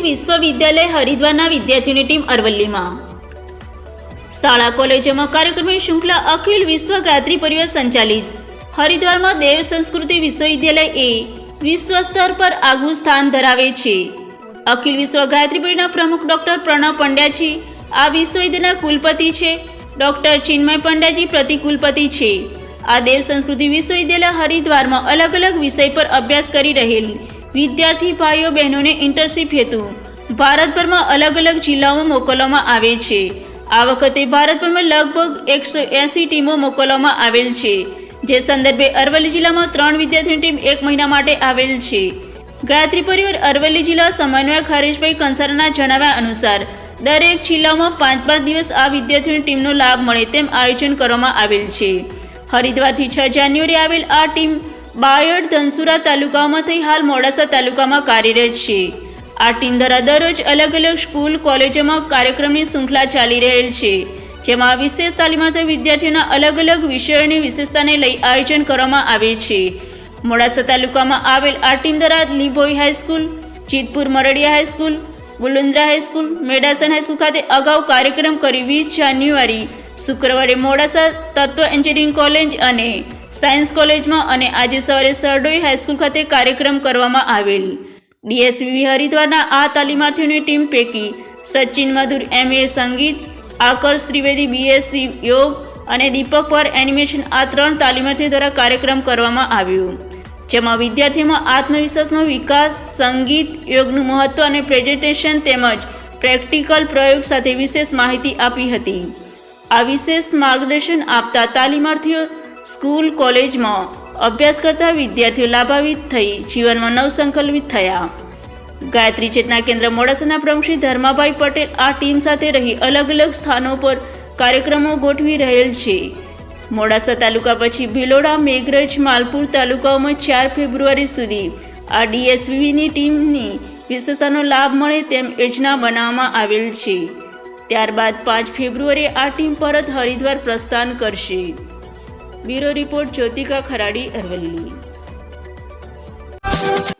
વિશ્વવિદ્યાલય હરિદ્વારના વિદ્યાર્થીઓની ટીમ અરવલ્લીમાં શાળા કોલેજોમાં કાર્યક્રમની શૃંખલા અખિલ વિશ્વ ગાયત્રી પરિવાર સંચાલિત હરિદ્વારમાં દેવ સંસ્કૃતિ વિશ્વવિદ્યાલય એ વિશ્વ સ્તર પર આગવું સ્થાન ધરાવે છે। અખિલ વિશ્વ ગાયત્રી પરિવારના પ્રમુખ ડોક્ટર પ્રણવ પંડ્યાજી આ વિશ્વવિદ્યાલયના કુલપતિ છે। ડોક્ટર ચિન્મય પંડ્યાજી પ્રતિકુલપતિ છે। આ દેવ સંસ્કૃતિ વિશ્વવિદ્યાલય હરિદ્વારમાં અલગ અલગ વિષય પર અભ્યાસ કરી રહેલ વિદ્યાર્થી ભાઈઓ બહેનોને ઇન્ટર્નશીપ હેતુ ભારતભરમાં અલગ અલગ જિલ્લાઓમાં મોકલવામાં આવે છે। આ વખતે ભારતભરમાં લગભગ 180 ટીમો મોકલવામાં આવેલ છે, જે સંદર્ભે અરવલ્લી જિલ્લામાં 3 વિદ્યાર્થીઓની ટીમ 1 મહિના માટે આવેલ છે। ગાયત્રી પરિવાર અરવલ્લી જિલ્લા સમન્વયક હરેશભાઈ કંસારાના જણાવ્યા અનુસાર દરેક જિલ્લામાં 5-5 દિવસ આ વિદ્યાર્થીઓની ટીમનો લાભ મળે તેમ આયોજન કરવામાં આવેલ છે। હરિદ્વારથી 6 જાન્યુઆરી આવેલ આ ટીમ બાયડ ધનસુરા તાલુકાઓમાંથી હાલ મોડાસા તાલુકામાં કાર્યરત છે। આ ટીમ દ્વારા દરરોજ અલગ અલગ સ્કૂલ કોલેજોમાં કાર્યક્રમની શૃંખલા ચાલી રહેલ છે, જેમાં વિશેષ તાલીમાર્થી વિદ્યાર્થીઓના અલગ અલગ વિષયોની વિશેષતાને લઈ આયોજન કરવામાં આવે છે। મોડાસા તાલુકામાં આવેલ આ ટીમ દ્વારા Limbhoi high school, Jitpur Mardiya high school, Bulundra high school, Medasan high school ખાતે અગાઉ કાર્યક્રમ કરી 20 જાન્યુઆરી શુક્રવારે મોડાસા તત્વ એન્જિનિયરિંગ કોલેજ અને સાયન્સ કોલેજમાં અને આજે સવારે સરડોઈ હાઈસ્કૂલ ખાતે કાર્યક્રમ કરવામાં આવેલ। ડીએસવી હરિદ્વારના આ તાલીમાર્થીઓની ટીમ પૈકી સચિન મધુર MA સંગીત, આકર્ષ ત્રિવેદી BSc યોગ અને દીપક પર એનિમેશન આ 3 તાલીમાર્થીઓ દ્વારા કાર્યક્રમ કરવામાં આવ્યો, જેમાં વિદ્યાર્થીઓમાં આત્મવિશ્વાસનો વિકાસ, સંગીત, યોગનું મહત્વ અને પ્રેઝન્ટેશન તેમજ પ્રેક્ટિકલ પ્રયોગ સાથે વિશેષ માહિતી આપી હતી। આ વિશેષ માર્ગદર્શન આપતા તાલીમાર્થીઓ સ્કૂલ કોલેજમાં અભ્યાસ કરતા વિદ્યાર્થીઓ લાભાન્વિત થઈ જીવનમાં નવસંકલ્પિત થયા। ગાયત્રી ચેતના કેન્દ્ર મોડાસાના પ્રમુખ શ્રી ધર્માભાઈ પટેલ આ ટીમ સાથે રહી અલગ અલગ સ્થાનો પર કાર્યક્રમો ગોઠવી રહેલ છે। મોડાસા તાલુકા પછી ભિલોડા, મેઘરજ, માલપુર તાલુકાઓમાં 4 ફેબ્રુઆરી સુધી આ ડીએસવીની ટીમની વિશેષતાનો લાભ મળે તેમ યોજના બનાવવામાં આવેલ છે। ત્યારબાદ 5 ફેબ્રુઆરીએ આ ટીમ પરત હરિદ્વાર પ્રસ્થાન કરશે। Bureau report Jyothika Kharadi, Aravalli.